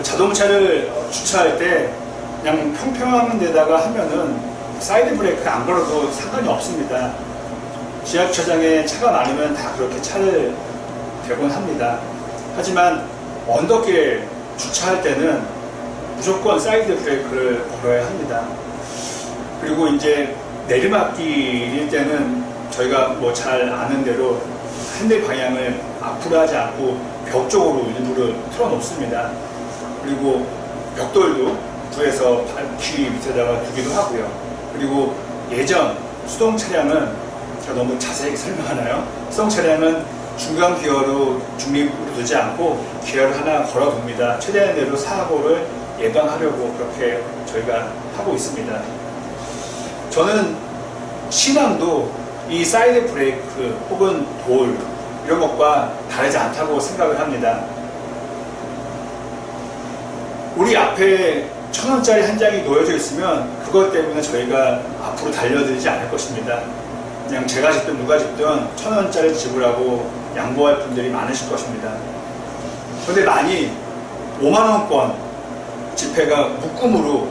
자동차를 주차할 때 그냥 평평한 데다가 하면은 사이드 브레이크가 안 걸어도 상관이 없습니다. 지하주차장에 차가 많으면 다 그렇게 차를 대곤 합니다. 하지만 언덕길에 주차할 때는 무조건 사이드 브레이크를 걸어야 합니다. 그리고 이제 내리막길일 때는 저희가 뭐 잘 아는 대로 핸들 방향을 앞으로 하지 않고 벽 쪽으로 일부러 틀어 놓습니다. 그리고 벽돌도 구해서 길 밑에다가 두기도 하고요. 그리고 예전 수동 차량은 제가 너무 자세히 설명하나요? 수동 차량은 중간 기어로 중립으로 두지 않고 기어를 하나 걸어둡니다. 최대한대로 사고를 예방하려고 그렇게 저희가 하고 있습니다. 저는 신앙도 이 사이드 브레이크 혹은 돌 이런 것과 다르지 않다고 생각을 합니다. 우리 앞에 1,000원짜리 한 장이 놓여져 있으면 그것 때문에 저희가 앞으로 달려들지 않을 것입니다. 그냥 제가 집든 누가 집든 1,000원짜리 지불하고 양보할 분들이 많으실 것입니다. 그런데 만일 5만원권 지폐가 묶음으로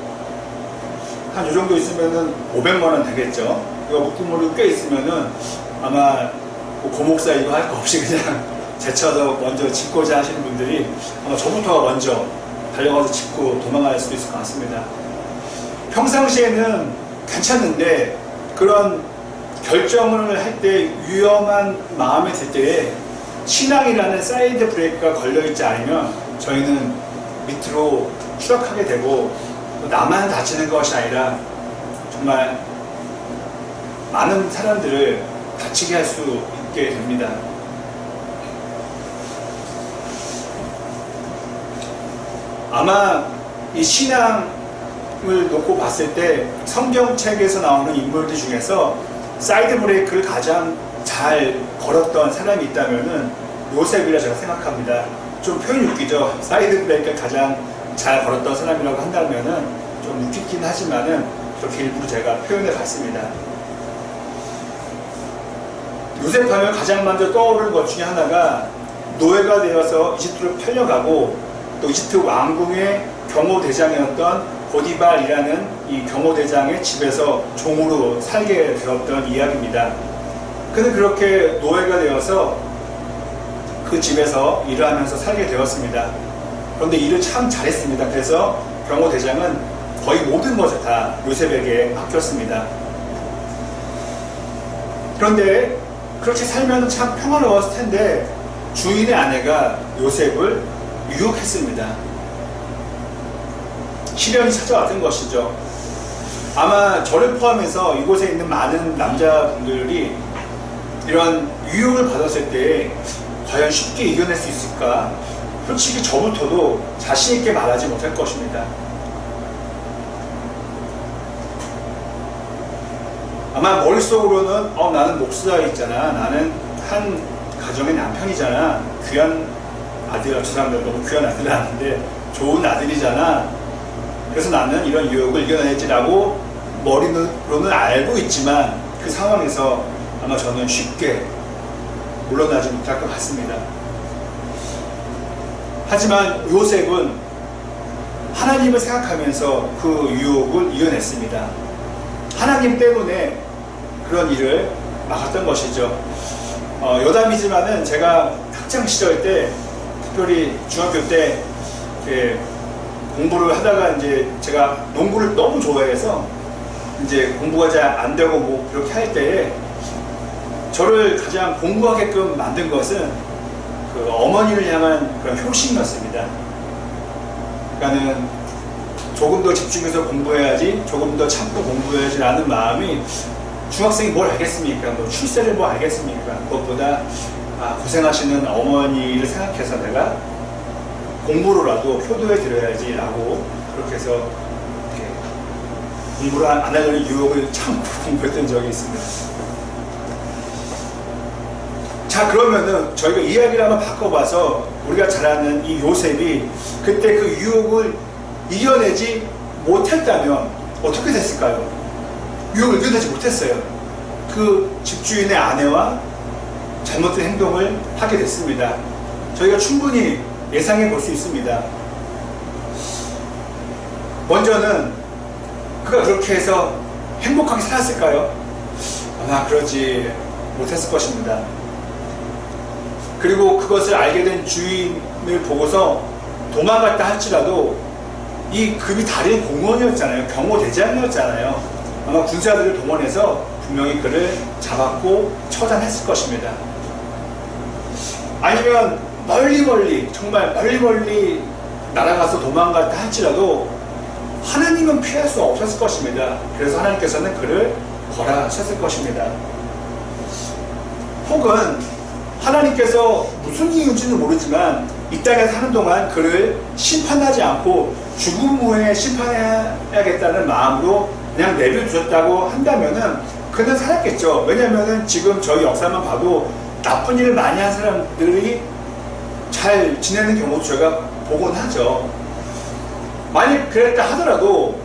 한 요 정도 있으면은 500만원 되겠죠. 이거 묶음으로 꽤 있으면은 아마 고목사 이거 할 거 없이 그냥 제쳐서 먼저 짚고자 하시는 분들이 아마 저부터 먼저 달려가서 짚고 도망갈 수도 있을 것 같습니다. 평상시에는 괜찮은데 그런 결정을 할 때 위험한 마음이 들 때에 신앙이라는 사이드 브레이크가 걸려있지 않으면 저희는 밑으로 추락하게 되고 나만 다치는 것이 아니라 정말 많은 사람들을 다치게 할 수 있게 됩니다. 아마 이 신앙을 놓고 봤을 때 성경책에서 나오는 인물들 중에서 사이드 브레이크를 가장 잘 걸었던 사람이 있다면은 요셉이라 제가 생각합니다. 좀 표현이 웃기죠. 사이드 브레이크를 가장 잘 걸었던 사람이라고 한다면은 좀 웃기긴 하지만은 그렇게 일부러 제가 표현해 봤습니다. 요셉 하면 가장 먼저 떠오르는 것 중에 하나가 노예가 되어서 이집트로 팔려가고 또 이집트 왕궁의 경호대장이었던 보디발이라는 이 경호대장의 집에서 종으로 살게 되었던 이야기입니다. 그는 그렇게 노예가 되어서 그 집에서 일을 하면서 살게 되었습니다. 그런데 일을 참 잘했습니다. 그래서 경호대장은 거의 모든 것을 다 요셉에게 맡겼습니다. 그런데 그렇게 살면 참 평화로웠을 텐데 주인의 아내가 요셉을 유혹했습니다. 시련이 찾아왔던 것이죠. 아마 저를 포함해서 이곳에 있는 많은 남자분들이 이런 유혹을 받았을 때 과연 쉽게 이겨낼 수 있을까? 솔직히 저부터도 자신 있게 말하지 못할 것입니다. 아마 머릿속으로는 나는 목수가 있잖아. 나는 한 가정의 남편이잖아. 귀한 아들, 저 사람들 너무 귀한 아들 아닌데 좋은 아들이잖아. 그래서 나는 이런 유혹을 이겨내지라고 머리로는 알고 있지만 그 상황에서 아마 저는 쉽게 물러나지 못할 것 같습니다. 하지만 요셉은 하나님을 생각하면서 그 유혹을 이겨냈습니다. 하나님 때문에 그런 일을 막았던 것이죠. 여담이지만은 제가 학창 시절 때, 특별히 중학교 때 공부를 하다가 이제 제가 농구를 너무 좋아해서 이제 공부가 잘 안 되고 뭐 그렇게 할 때에 저를 가장 공부하게끔 만든 것은 그 어머니를 향한 그런 효심이었습니다. 그러니까는 조금 더 집중해서 공부해야지, 조금 더 참고 공부해야지 라는 마음이, 중학생이 뭘 알겠습니까? 뭐 출세를 뭐 알겠습니까? 그것보다 고생하시는 어머니를 생각해서 내가 공부로라도 효도해 드려야지 라고 그렇게 해서 이렇게 공부를 안 하려는 유혹을 참고 공부했던 적이 있습니다. 자, 그러면은 저희가 이야기를 한번 바꿔봐서 우리가 잘 아는 이 요셉이 그때 그 유혹을 이겨내지 못했다면 어떻게 됐을까요? 유혹을 이겨내지 못했어요. 그 집주인의 아내와 잘못된 행동을 하게 됐습니다. 저희가 충분히 예상해 볼 수 있습니다. 먼저는 그가 그렇게 해서 행복하게 살았을까요? 아마 그러지 못했을 것입니다. 그리고 그것을 알게 된 주인을 보고서 도망갔다 할지라도 이 금이 다른 공무원이었잖아요. 경호대장이었잖아요. 아마 군사들을 동원해서 분명히 그를 잡았고 처단했을 것입니다. 아니면 멀리 정말 멀리 날아가서 도망갔다 할지라도 하나님은 피할 수 없었을 것입니다. 그래서 하나님께서는 그를 벌하셨을 것입니다. 혹은 하나님께서 무슨 이유인지는 모르지만 이 땅에 사는 동안 그를 심판하지 않고 죽음 후에 심판해야겠다는 마음으로 그냥 내버려두셨다고 한다면은 그는 살았겠죠. 왜냐면은 지금 저희 역사만 봐도 나쁜 일을 많이 한 사람들이 잘 지내는 경우도 저희가 보곤 하죠. 만약 그랬다 하더라도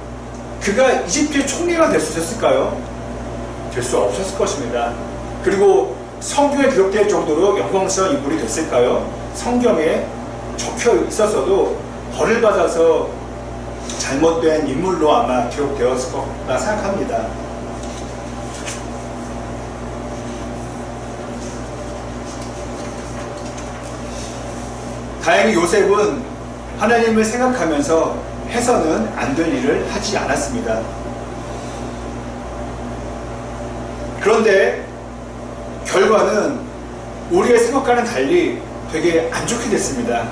그가 이집트의 총리가 될 수 있었을까요? 될 수 없었을 것입니다. 그리고 성경에 기록될 정도로 영광스러운 인물이 됐을까요? 성경에 적혀 있었어도 벌을 받아서 잘못된 인물로 아마 기록되었을 거라 생각합니다. 다행히 요셉은 하나님을 생각하면서 해서는 안 될 일을 하지 않았습니다. 그런데 결과는 우리의 생각과는 달리 되게 안 좋게 됐습니다.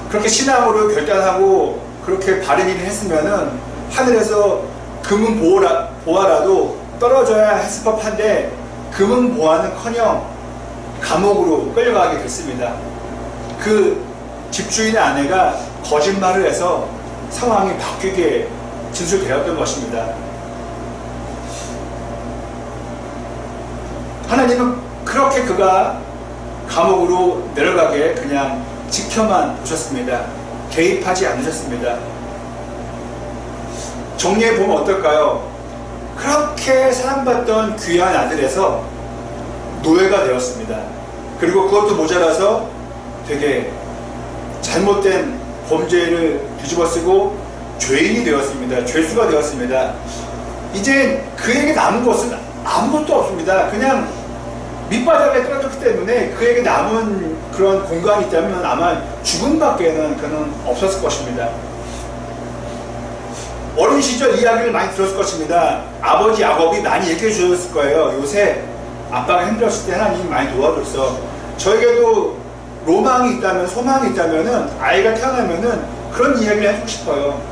그렇게 신앙으로 결단하고 그렇게 바른 일을 했으면은 하늘에서 금은 보화라도 떨어져야 했을 법한데 금은 보화는커녕 감옥으로 끌려가게 됐습니다. 그 집주인의 아내가 거짓말을 해서 상황이 바뀌게 진술되었던 것입니다. 하나님은 그렇게 그가 감옥으로 내려가게 그냥 지켜만 보셨습니다. 개입하지 않으셨습니다. 정리해 보면 어떨까요? 그렇게 사랑받던 귀한 아들에서 노예가 되었습니다. 그리고 그것도 모자라서 되게 잘못된 범죄를 뒤집어쓰고 죄인이 되었습니다. 죄수가 되었습니다. 이제 그에게 남은 것은 아무것도 없습니다. 그냥 밑바닥에 떨어졌기 때문에 그에게 남은 그런 공간이 있다면 아마 죽음밖에는 그는 없었을 것입니다. 어린 시절 이야기를 많이 들었을 것입니다. 아버지 야곱이 많이 얘기해 주셨을 거예요. 요새 아빠가 힘들었을 때 하나님이 많이 도와줬어. 저에게도 로망이 있다면, 소망이 있다면은, 아이가 태어나면은 그런 이야기를 해주고 싶어요.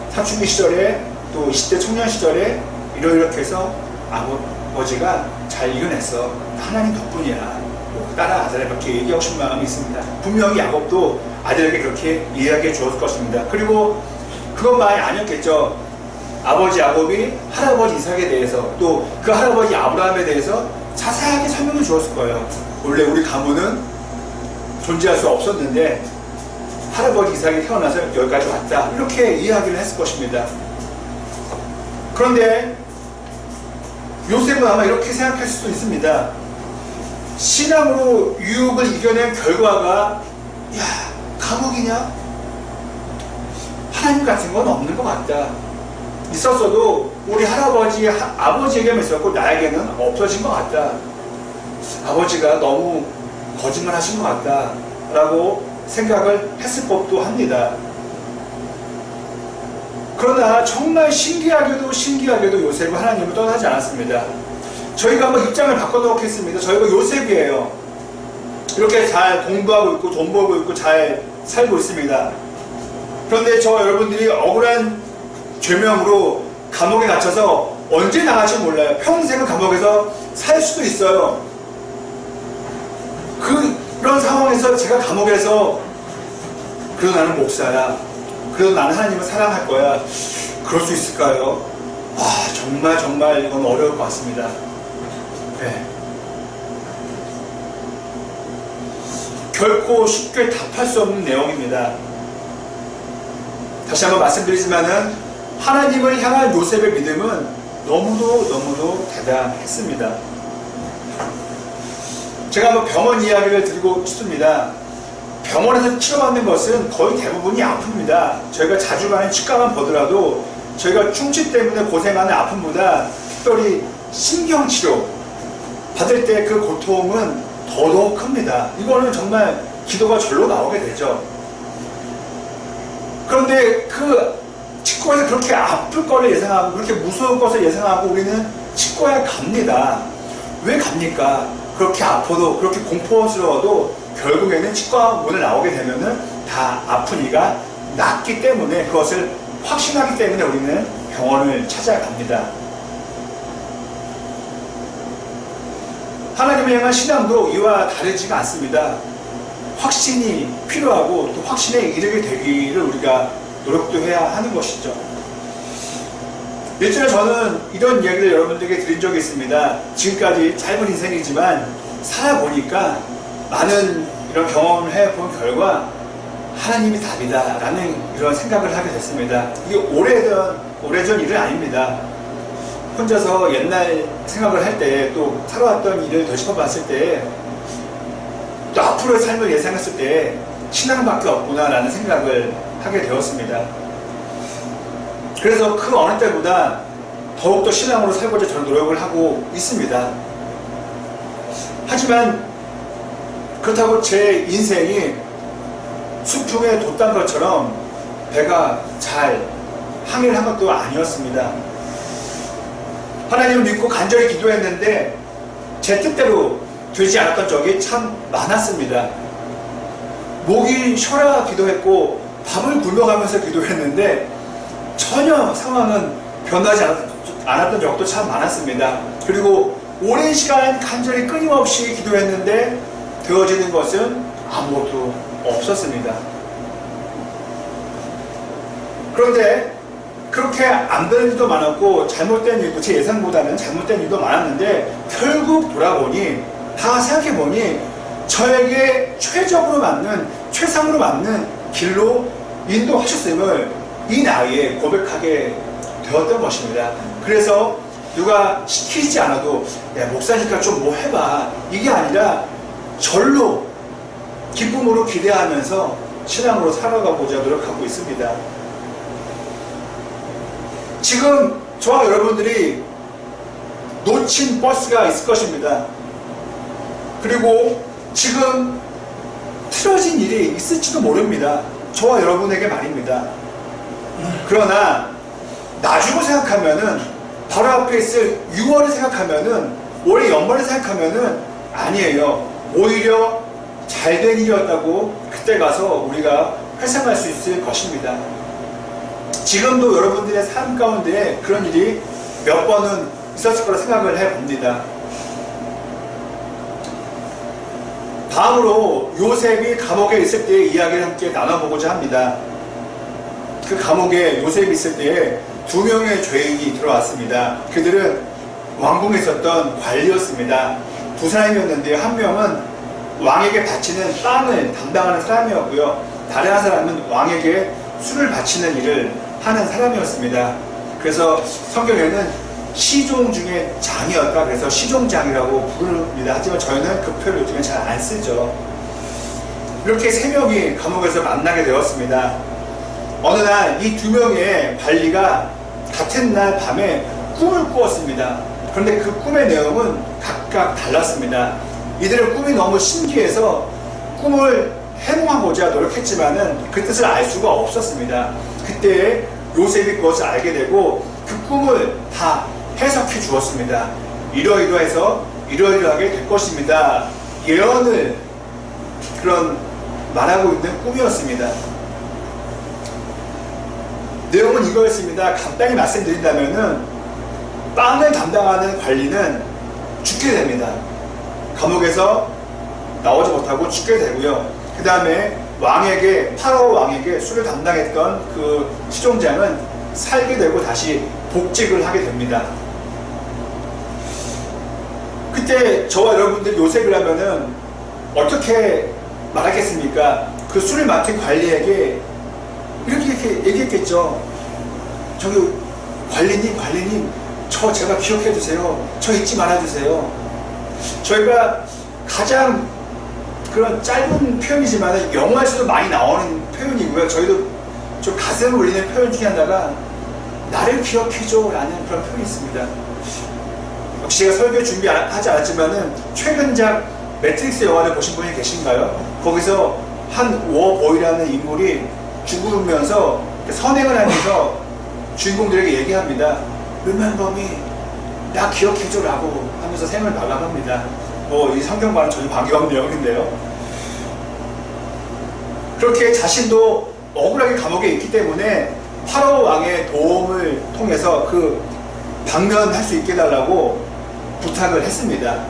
사춘기 시절에, 또 20대 청년 시절에 이렇게 해서 아버지가 잘 이겨냈어. 하나님 덕분이야. 뭐 딸아, 아들아, 이렇게 얘기하고 싶은 마음이 있습니다. 분명히 야곱도 아들에게 그렇게 이야기해 주었을 것입니다. 그리고 그것만이 아니었겠죠. 아버지 야곱이 할아버지 이삭에 대해서, 또 그 할아버지 아브라함에 대해서 자세하게 설명해 주었을 거예요. 원래 우리 가문은 존재할 수 없었는데 할아버지 이삭이 태어나서 여기까지 왔다, 이렇게 이야기를 했을 것입니다. 그런데 요셉은 아마 이렇게 생각할 수도 있습니다. 신앙으로 유혹을 이겨낸 결과가, 야, 감옥이냐? 하나님 같은 건 없는 것 같다. 있었어도 우리 할아버지, 아버지에게만 있었고 나에게는 없어진 것 같다. 아버지가 너무 거짓말 하신 것 같다 라고 생각을 했을 법도 합니다. 그러나 정말 신기하게도 요셉은 하나님을 떠나지 않았습니다. 저희가 한번 입장을 바꿔놓겠습니다. 저희가 요셉이에요. 이렇게 잘 공부하고 있고 돈 벌고 있고 잘 살고 있습니다. 그런데 저 여러분들이 억울한 죄명으로 감옥에 갇혀서 언제 나갈지 몰라요. 평생을 감옥에서 살 수도 있어요. 그런 상황에서 제가 감옥에서 그래도 나는 목사야, 그래도 나는 하나님을 사랑할 거야, 그럴 수 있을까요? 정말 이건 어려울 것 같습니다. 네. 결코 쉽게 답할 수 없는 내용입니다. 다시 한번 말씀드리지만은 하나님을 향한 요셉의 믿음은 너무도 대단했습니다. 제가 한번 병원 이야기를 드리고 싶습니다. 병원에서 치료받는 것은 거의 대부분이 아픕니다. 저희가 자주 가는 치과만 보더라도 저희가 충치 때문에 고생하는 아픔보다 특별히 신경치료 받을 때 그 고통은 더더욱 큽니다. 이거는 정말 기도가 절로 나오게 되죠. 그런데 그 치과에서 그렇게 아플 거를 예상하고 그렇게 무서운 것을 예상하고 우리는 치과에 갑니다. 왜 갑니까? 그렇게 아파도 그렇게 공포스러워도 결국에는 치과 문을 나오게 되면은 다 아픈 이가 낫기 때문에 그것을 확신하기 때문에 우리는 병원을 찾아갑니다. 하나님을 향한 신앙도 이와 다르지가 않습니다. 확신이 필요하고 또 확신에 이르게 되기를 우리가 노력도 해야 하는 것이죠. 예전에 저는 이런 이야기를 여러분들에게 드린 적이 있습니다. 지금까지 짧은 인생이지만 살아보니까 많은 이런 경험을 해본 결과 하나님이 답이다 라는 이런 생각을 하게 됐습니다. 이게 오래전 일은 아닙니다. 혼자서 옛날 생각을 할 때 또 살아왔던 일을 되짚어 봤을 때 또 앞으로의 삶을 예상했을 때 신앙밖에 없구나 라는 생각을 하게 되었습니다. 그래서 그 어느 때보다 더욱더 신앙으로 살고자 저는 노력을 하고 있습니다. 하지만 그렇다고 제 인생이 수풍에 돛단 것처럼 배가 잘 항해를 한 것도 아니었습니다. 하나님을 믿고 간절히 기도했는데 제 뜻대로 되지 않았던 적이 참 많았습니다. 목이 쉬어라 기도했고 밥을 굶어가면서 기도했는데 전혀 상황은 변하지 않았던 적도 참 많았습니다. 그리고 오랜 시간 간절히 끊임없이 기도했는데 되어지는 것은 아무것도 없었습니다. 그런데 그렇게 안 되는 일도 많았고 잘못된 일도 제 예상보다는 잘못된 일도 많았는데 결국 돌아보니 다 생각해보니 저에게 최적으로 맞는 최상으로 맞는 길로 인도하셨음을 이 나이에 고백하게 되었던 것입니다. 그래서 누가 시키지 않아도 야 목사니까 좀 뭐 해봐 이게 아니라 절로 기쁨으로 기대하면서 신앙으로 살아가고자 노력하고 있습니다. 지금 저와 여러분들이 놓친 버스가 있을 것입니다. 그리고 지금 틀어진 일이 있을지도 모릅니다. 저와 여러분에게 말입니다. 그러나 나중을 생각하면은 바로 앞에 있을 6월을 생각하면은 올해 연말을 생각하면은 아니에요. 오히려 잘된 일이었다고 그때 가서 우리가 회상할 수 있을 것입니다. 지금도 여러분들의 삶 가운데 그런 일이 몇 번은 있었을 거라 생각을 해봅니다. 다음으로 요셉이 감옥에 있을 때의 이야기를 함께 나눠보고자 합니다. 그 감옥에 요셉이 있을 때에 2명의 죄인이 들어왔습니다. 그들은 왕궁에 있었던 관리였습니다. 2사람이었는데 한 명은 왕에게 바치는 빵을 담당하는 사람이었고요. 다른 한 사람은 왕에게 술을 바치는 일을 하는 사람이었습니다. 그래서 성경에는 시종 중에 장이었다 그래서 시종장이라고 부릅니다. 하지만 저희는 그 표를 요즘에 잘 안 쓰죠. 이렇게 3명이 감옥에서 만나게 되었습니다. 어느 날 이 2명의 관리가 같은 날 밤에 꿈을 꾸었습니다. 그런데 그 꿈의 내용은 각각 달랐습니다. 이들의 꿈이 너무 신기해서 꿈을 해몽하고자 노력했지만은 그 뜻을 알 수가 없었습니다. 그때 요셉이 그것을 알게 되고 그 꿈을 다 해석해 주었습니다. 이러이러해서 이러이러하게 될 것입니다. 예언을 그런 말하고 있는 꿈이었습니다. 내용은 이거였습니다. 간단히 말씀드린다면은 빵을 담당하는 관리는 죽게 됩니다. 감옥에서 나오지 못하고 죽게 되고요. 그 다음에 왕에게 파라오 왕에게 술을 담당했던 그 시종장은 살게 되고 다시 복직을 하게 됩니다. 그때 저와 여러분들이 요셉이라면은 어떻게 말하겠습니까? 그 술을 맡은 관리에게 이렇게 얘기했겠죠. 저기 관리님 저 제가 기억해 주세요. 저 잊지 말아 주세요. 저희가 가장 그런 짧은 표현이지만 영화에서도 많이 나오는 표현이고요. 저희도 좀 가슴을 울리는 표현 중에 하나가 나를 기억해줘 라는 그런 표현이 있습니다. 역시 제가 설교 준비하지 않았지만은 최근작 매트릭스 영화를 보신 분이 계신가요? 거기서 한 워보이라는 인물이 죽으면서 선행을 하면서 주인공들에게 얘기합니다. Remember me, 나 기억해줘 라고 하면서 생을 마감합니다. 이 성경과는 전혀 관계없는 내용인데요. 그렇게 자신도 억울하게 감옥에 있기 때문에 파라오 왕의 도움을 통해서 그 방면할 수 있게 해달라고 부탁을 했습니다.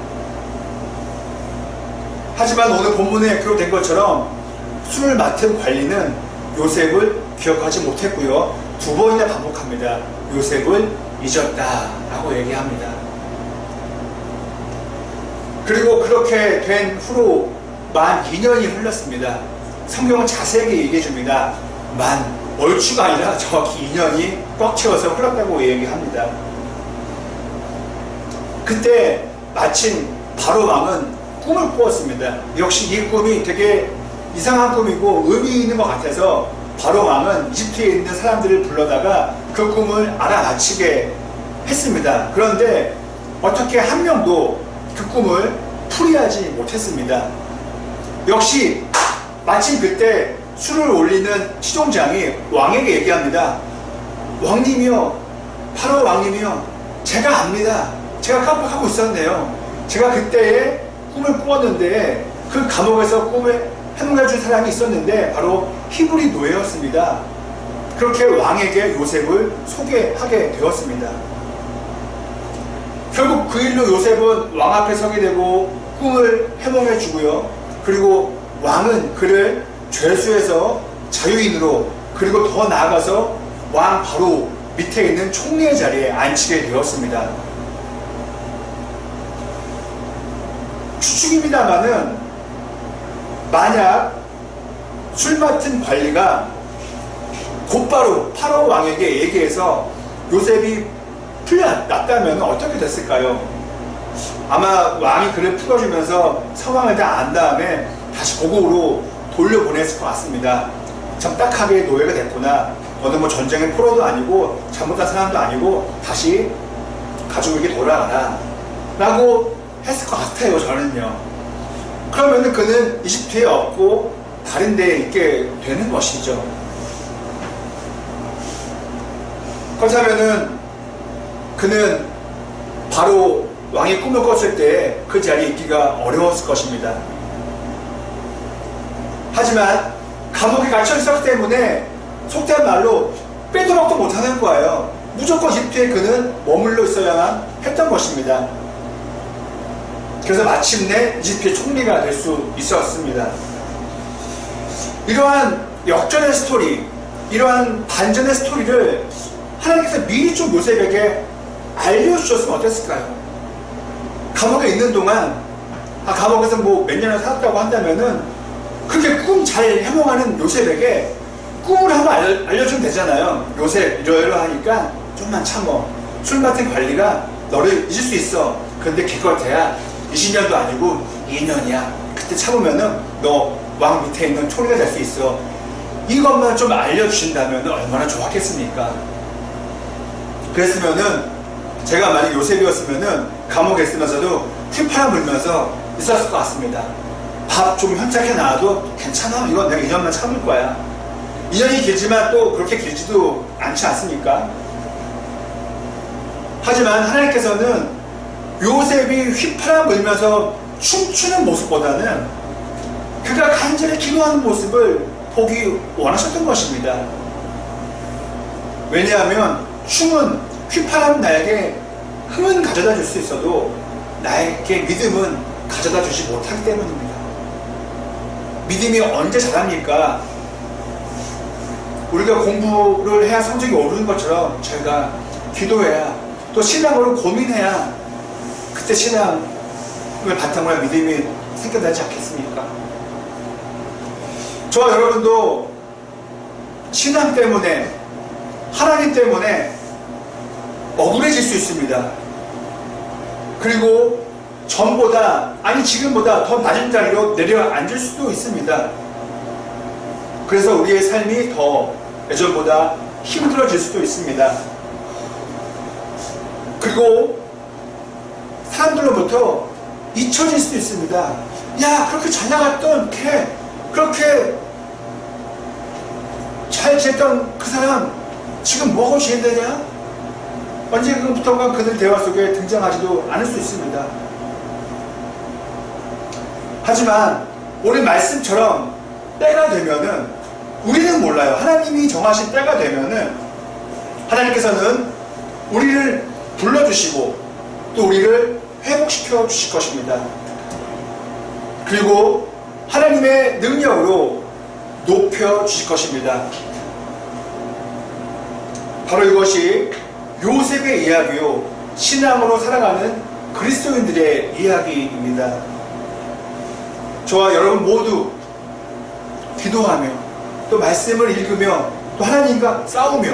하지만 오늘 본문에 기록된 것처럼 술을 맡은 관리는 요셉을 기억하지 못했고요. 2번이나 반복합니다. 요셉을 잊었다 라고 얘기합니다. 그리고 그렇게 된 후로 만 2년이 흘렀습니다. 성경은 자세하게 얘기해 줍니다. 얼추가 아니라 정확히 2년이 꽉 채워서 흘렀다고 얘기합니다. 그때 마침 바로 왕은 꿈을 꾸었습니다. 역시 이 꿈이 되게 이상한 꿈이고 의미 있는 것 같아서 바로 왕은 이집트에 있는 사람들을 불러다가 그 꿈을 알아맞히게 했습니다. 그런데 어떻게 한 명도 그 꿈을 풀이하지 못했습니다. 역시 마침 그때 술을 올리는 시종장이 왕에게 얘기합니다. 왕님이요, 파라오 왕님이요, 제가 압니다. 제가 깜빡하고 있었네요. 제가 그때에 꿈을 꾸었는데 그 감옥에서 꿈을 해몽해준 사람이 있었는데 바로 히브리 노예였습니다. 그렇게 왕에게 요셉을 소개하게 되었습니다. 결국 그 일로 요셉은 왕 앞에 서게 되고 꿈을 해몽해 주고요. 그리고 왕은 그를 죄수에서 자유인으로, 그리고 더 나아가서 왕 바로 밑에 있는 총리의 자리에 앉히게 되었습니다. 추측입니다만은 만약 술 맡은 관리가 곧바로 파라오 왕에게 얘기해서 요셉이 풀려났다면 어떻게 됐을까요? 아마 왕이 그를 풀어주면서 상황을 다 안 다음에 다시 고국으로 돌려보냈을 것 같습니다. 참 딱하게 노예가 됐구나. 너는 뭐 전쟁의 포로도 아니고 잘못한 사람도 아니고 다시 가족에게 돌아가라 라고 했을 것 같아요. 저는요. 그러면은 그는 이집트에 없고 다른 데에 있게 되는 것이죠. 그렇다면은 그는 바로 왕이 꿈을 꿨을 때 그 자리에 있기가 어려웠을 것입니다. 하지만 감옥에 갇혀 있었기 때문에 속된 말로 빼도 박도 못하는 거예요. 무조건 이집트에 그는 머물러 있어야만 했던 것입니다. 그래서 마침내 이집트의 총리가 될 수 있었습니다. 이러한 역전의 스토리, 이러한 반전의 스토리를 하나님께서 미리 좀 요셉에게 알려주셨으면 어땠을까요? 감옥에 있는 동안, 감옥에서 뭐 몇 년을 살았다고 한다면은 그렇게 꿈 잘 해몽하는 요셉에게 꿈을 한번 알려주면 되잖아요. 요셉 이러이러하니까 좀만 참어. 술 맡은 관리가 너를 잊을 수 있어. 그런데 기껏해야 20년도 아니고 2년이야. 그때 참으면은 너 왕 밑에 있는 총리가 될 수 있어. 이것만 좀 알려주신다면 얼마나 좋았겠습니까? 그랬으면은 제가 만약 요셉이었으면은 감옥에 있으면서도 휘파람 불면서 있었을 것 같습니다. 밥 좀 현착해 놔도 괜찮아. 이건 내가 2년만 참을 거야. 2년이 길지만 또 그렇게 길지도 않지 않습니까? 하지만 하나님께서는 요셉이 휘파람 불면서 춤추는 모습보다는 그가 간절히 기도하는 모습을 보기 원하셨던 것입니다. 왜냐하면 춤은 휘파람 나에게 흥은 가져다 줄 수 있어도 나에게 믿음은 가져다 주지 못하기 때문입니다. 믿음이 언제 자랍니까? 우리가 공부를 해야 성적이 오르는 것처럼 저희가 기도해야 또 신앙으로 고민해야 그때 신앙을 바탕으로 한 믿음이 생겨나지 않겠습니까? 저와 여러분도 신앙 때문에, 하나님 때문에 억울해질 수 있습니다. 그리고 전보다, 아니 지금보다 더 낮은 자리로 내려앉을 수도 있습니다. 그래서 우리의 삶이 더 예전보다 힘들어질 수도 있습니다. 그리고 사람들로부터 잊혀질 수도 있습니다. 야, 그렇게 잘 나갔던 걔, 그렇게 잘 지냈던 그 사람 지금 뭐하고 지낸다냐? 언제부턴가 그들 대화 속에 등장하지도 않을 수 있습니다. 하지만 오늘 말씀처럼 때가 되면은, 우리는 몰라요. 하나님이 정하신 때가 되면은 하나님께서는 우리를 불러주시고 또 우리를 회복시켜 주실 것입니다. 그리고 하나님의 능력으로 높여 주실 것입니다. 바로 이것이 요셉의 이야기요, 신앙으로 살아가는 그리스도인들의 이야기입니다. 저와 여러분 모두 기도하며 또 말씀을 읽으며 또 하나님과 싸우며,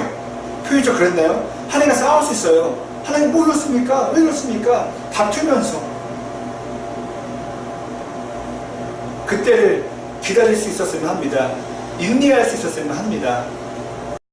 표현적 그랬나요? 하나님과 싸울 수 있어요. 하나님 뭐 이렇습니까? 왜 이렇습니까? 다투면서 그때를 기다릴 수 있었으면 합니다. 인내할 수 있었으면 합니다.